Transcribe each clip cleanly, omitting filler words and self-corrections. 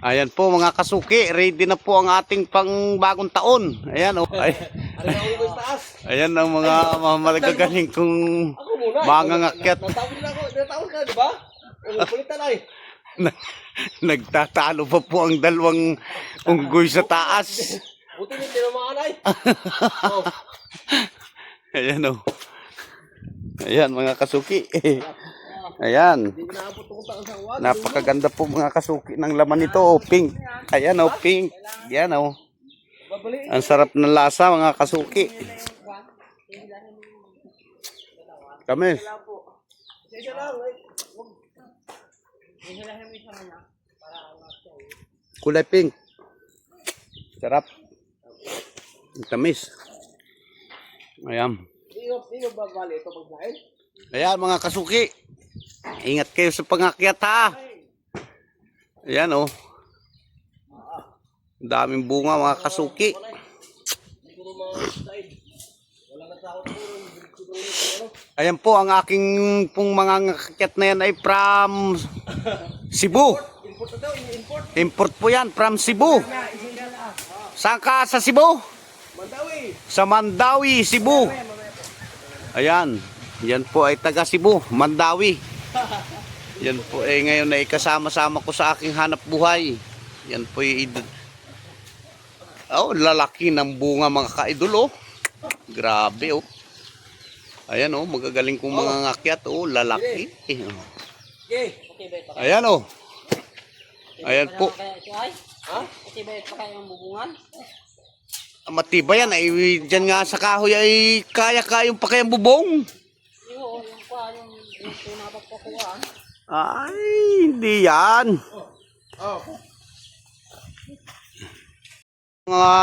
Ayan po mga kasuki, ready na po ang ating pang bagong taon. Ayan oh. Ayan ang mga magagaling kong mangangakyat. Natawag ka, di ba? Kulitan ay. Nagtatalo pa po ang dalawang unggoy sa taas. Buti hindi tinamaan ay. Ayan oh. Ayan mga kasuki. Ayan. Napakaganda po mga kasuki ng laman nito. Oh, pink. Ayan oh, pink. Ayan oh. Ang sarap ng lasa mga kasuki. Kamis. Kulay pink. Sarap. Kamis. Ayan. Ayan mga kasuki. Ingat kayo sa pangakyat ha. Ayan oh. Daming bunga mga kasuki. Ayan po ang aking pong mga ngakyat na yan ay from Cebu. Import po yan from Cebu. Saan ka sa Cebu? Sa Mandawi, Cebu. Ayan. Yan po ay taga Cebu, Mandawi. Yan po ay ngayon ay kasama-sama ko sa aking hanap buhay. Yan po ay lalaki ng bunga mga kaidol oh. Grabe oh. Ayan oh, magagaling kong mga ngakyat oh, lalaki. Ayan oh. Ayan po. Matibay yan ay dyan nga sa kahoy ay kaya-kayong pa kayang bubong. Ay, hindi yan. Mga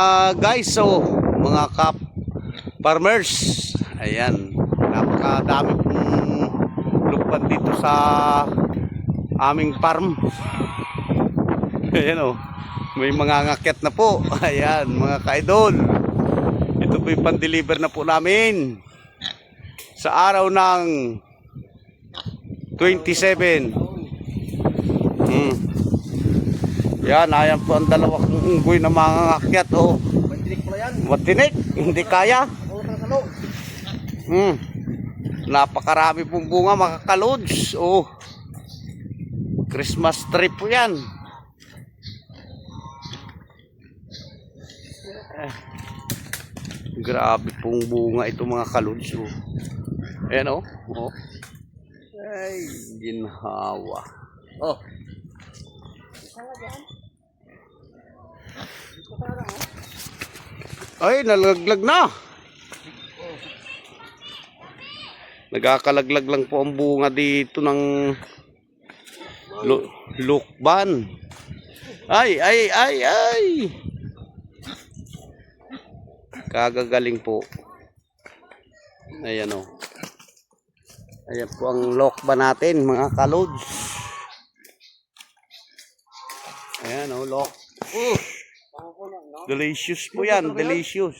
guys, so mga farmers, ayan, napakadami pong lukban dito sa aming farm. Ayan o, may mga ngakyat na po. Ayan, mga kaidol. Ito po yung pan-deliver na po namin sa araw ng 27. Yan, ayan po ang dalawang unggoy na mga ngakyat oh. Matinik, hindi kaya. Napakarami pong bunga mga kalods oh. Christmas tree po yan. Grabe pong bunga ito mga kalods oh. Ayan oh. Oh. Ay, ginhawa. Oh. Ay, nalaglag na. Nagkakalaglag lang po ang bunga dito ng lukban. Ay. Kagagaling po. Ayan o. Ayan po ang lokban natin mga kalods. Ayan o, lok. Delicious po yan, delicious.